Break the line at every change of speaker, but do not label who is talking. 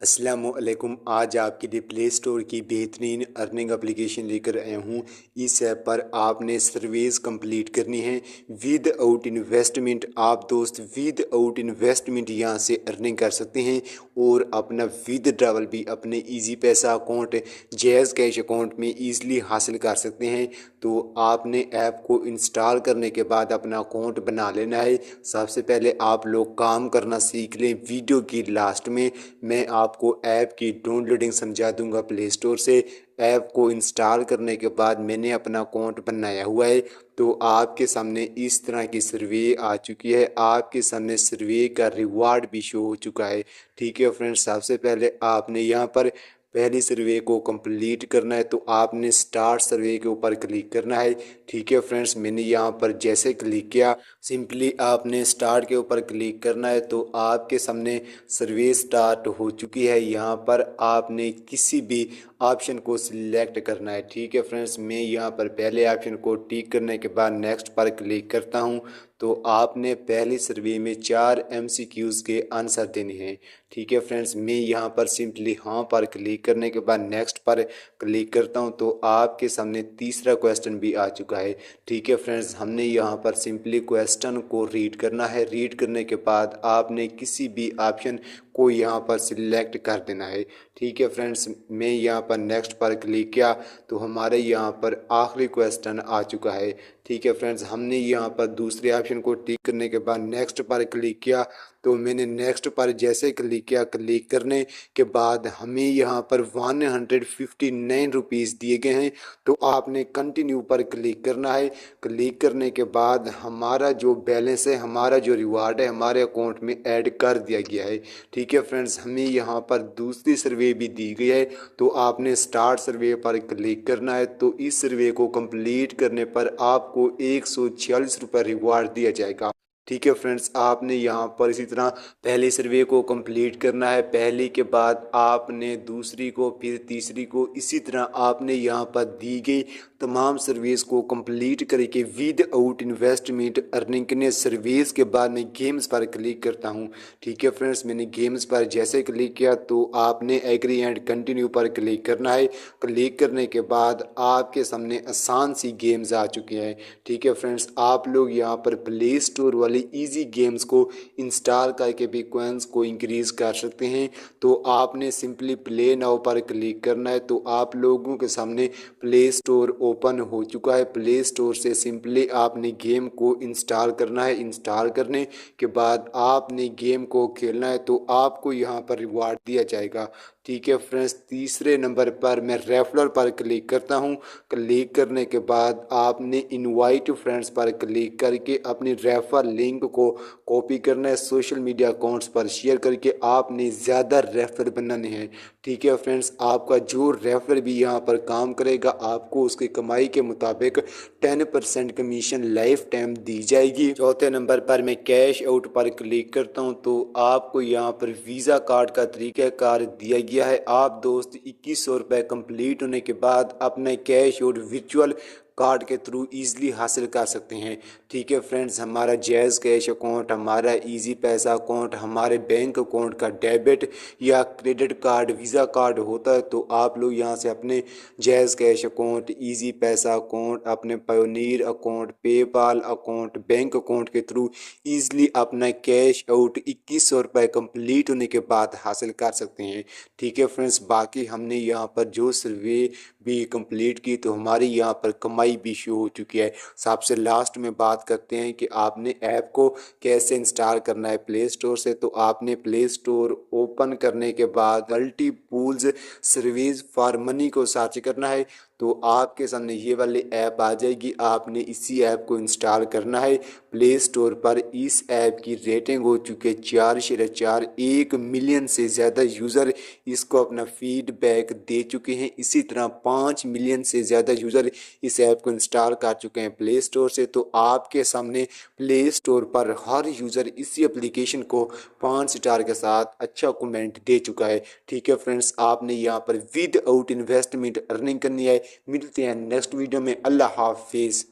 अस्सलामुअलैकुम। आज आपके लिए प्ले स्टोर की बेहतरीन अर्निंग एप्लीकेशन लेकर आया हूँ। इस ऐप पर आपने सर्वेज कंप्लीट करनी है विद आउट इन्वेस्टमेंट। आप दोस्त विद आउट इन्वेस्टमेंट यहाँ से अर्निंग कर सकते हैं और अपना विद ड्रावल भी अपने इजी पैसा अकाउंट, जैज़ कैश अकाउंट में ईज़िली हासिल कर सकते हैं। तो आपने ऐप को इंस्टॉल करने के बाद अपना अकाउंट बना लेना है। सबसे पहले आप लोग काम करना सीख लें। वीडियो की लास्ट में मैं आपको ऐप की डाउनलोडिंग समझा दूंगा प्ले स्टोर से। ऐप को इंस्टॉल करने के बाद मैंने अपना अकाउंट बनाया हुआ है। तो आपके सामने इस तरह की सर्वे आ चुकी है। आपके सामने सर्वे का रिवार्ड भी शो हो चुका है। ठीक है फ्रेंड्स, सबसे पहले आपने यहाँ पर पहली सर्वे को कंप्लीट करना है तो आपने स्टार्ट सर्वे के ऊपर क्लिक करना है। ठीक है फ्रेंड्स, मैंने यहाँ पर जैसे क्लिक किया, सिंपली आपने स्टार्ट के ऊपर क्लिक करना है तो आपके सामने सर्वे स्टार्ट हो चुकी है। यहाँ पर आपने किसी भी ऑप्शन को सिलेक्ट करना है। ठीक है फ्रेंड्स, मैं यहाँ पर पहले ऑप्शन को टिक करने के बाद नेक्स्ट पर क्लिक करता हूँ। तो आपने पहली सर्वे में 4 MCQs के आंसर देने हैं। ठीक है फ्रेंड्स, मैं यहाँ पर सिंपली हाँ पर क्लिक करने के बाद नेक्स्ट पर क्लिक करता हूँ तो आपके सामने तीसरा क्वेश्चन भी आ चुका है। ठीक है फ्रेंड्स, हमने यहाँ पर सिंपली क्वेश्चन को रीड करना है। रीड करने के बाद आपने किसी भी ऑप्शन को यहाँ पर सिलेक्ट कर देना है। ठीक है फ्रेंड्स, मैं यहाँ पर नेक्स्ट पर क्लिक किया तो हमारे यहाँ पर आखिरी क्वेश्चन आ चुका है। ठीक है फ्रेंड्स, हमने यहाँ पर दूसरे ऑप्शन को टिक करने के बाद नेक्स्ट पर क्लिक किया तो मैंने नेक्स्ट पर जैसे क्लिक किया, क्लिक करने के बाद हमें यहाँ पर 159 रुपीज़ दिए गए हैं। तो आपने कंटिन्यू पर क्लिक करना है। क्लिक करने के बाद हमारा जो बैलेंस है, हमारा जो रिवार्ड है, हमारे अकाउंट में ऐड कर दिया गया है। ठीक है फ्रेंड्स, हमें यहाँ पर दूसरी सर्वे भी दी गई है तो आपने स्टार्ट सर्वे पर क्लिक करना है। तो इस सर्वे को कंप्लीट करने पर आपको 146 रुपये रिवार्ड दिया जाएगा। ठीक है फ्रेंड्स, आपने यहाँ पर इसी तरह पहले सर्वे को कंप्लीट करना है। पहली के बाद आपने दूसरी को, फिर तीसरी को, इसी तरह आपने यहाँ पर दी गई तमाम सर्विस को कंप्लीट करके विद आउट इन्वेस्टमेंट अर्निंग करने। सर्विस के बाद मैं गेम्स पर क्लिक करता हूँ। ठीक है फ्रेंड्स, मैंने गेम्स पर जैसे क्लिक किया तो आपने एग्री एंड कंटिन्यू पर क्लिक करना है। क्लिक करने के बाद आपके सामने आसान सी गेम्स आ चुकी हैं। ठीक है फ्रेंड्स, आप लोग यहाँ पर प्ले स्टोर वाली इजी गेम्स को इंस्टॉल करके भी कॉइन्स को इंक्रीज कर सकते हैं। तो आपने सिंपली प्ले नाउ पर क्लिक करना है तो आप लोगों के सामने प्ले स्टोर ओपन हो चुका है। प्ले स्टोर से सिंपली आपने गेम को इंस्टॉल करना है। इंस्टॉल करने के बाद आपने गेम को खेलना है तो आपको यहाँ पर रिवार्ड दिया जाएगा। ठीक है फ्रेंड्स, तीसरे नंबर पर मैं रेफरल पर क्लिक करता हूँ। क्लिक करने के बाद आपने इनवाइट फ्रेंड्स पर क्लिक करके अपनी रेफर लिंक को कॉपी करना है। सोशल मीडिया अकाउंट्स पर शेयर करके आपने ज़्यादा रेफर बनाने हैं। ठीक है फ्रेंड्स, आपका जो रेफर भी यहाँ पर काम करेगा आपको उसकी कमाई के मुताबिक 10% कमीशन लाइफ टाइम दी जाएगी। चौथे नंबर पर मैं कैश आउट पर क्लिक करता हूँ तो आपको यहाँ पर वीज़ा कार्ड का तरीक़ाकार दिया गया है। आप दोस्त 2100 रुपये कंप्लीट होने के बाद अपने कैश आउट वर्चुअल कार्ड के थ्रू इजीली हासिल कर सकते हैं। ठीक है फ्रेंड्स, हमारा जैज़ कैश अकाउंट, हमारा इजी पैसा अकाउंट, हमारे बैंक अकाउंट का डेबिट या क्रेडिट कार्ड, वीज़ा कार्ड होता है तो आप लोग यहाँ से अपने जैज़ कैश अकाउंट, इजी पैसा अकाउंट, अपने pioneer account, PayPal account, bank account के थ्रू ईजिली अपना कैश आउट 2100 रुपये कंप्लीट होने के बाद हासिल कर सकते हैं। ठीक है फ्रेंड्स, बाकी हमने यहाँ पर जो सर्वे भी कंप्लीट की तो हमारी यहाँ पर कमाई भी शो हो चुकी है। सबसे लास्ट में बात करते हैं कि आपने ऐप को कैसे इंस्टॉल करना है प्ले स्टोर से। तो आपने प्ले स्टोर ओपन करने के बाद multi pools service for money को सर्च करना है तो आपके सामने ये वाली ऐप आ जाएगी। आपने इसी ऐप को इंस्टॉल करना है प्ले स्टोर पर। इस ऐप की रेटिंग हो चुकी है 4.4। 1 मिलियन से ज़्यादा यूज़र इसको अपना फीडबैक दे चुके हैं। इसी तरह 5 मिलियन से ज़्यादा यूज़र इस ऐप को इंस्टॉल कर चुके हैं प्ले स्टोर से। तो आपके सामने प्ले स्टोर पर हर यूज़र इसी एप्लीकेशन को 5 स्टार के साथ अच्छा कमेंट दे चुका है। ठीक है फ्रेंड्स, आपने यहाँ पर विद आउट इन्वेस्टमेंट अर्निंग करनी है। मिलते हैं नेक्स्ट वीडियो में। अल्लाह हाफिज़।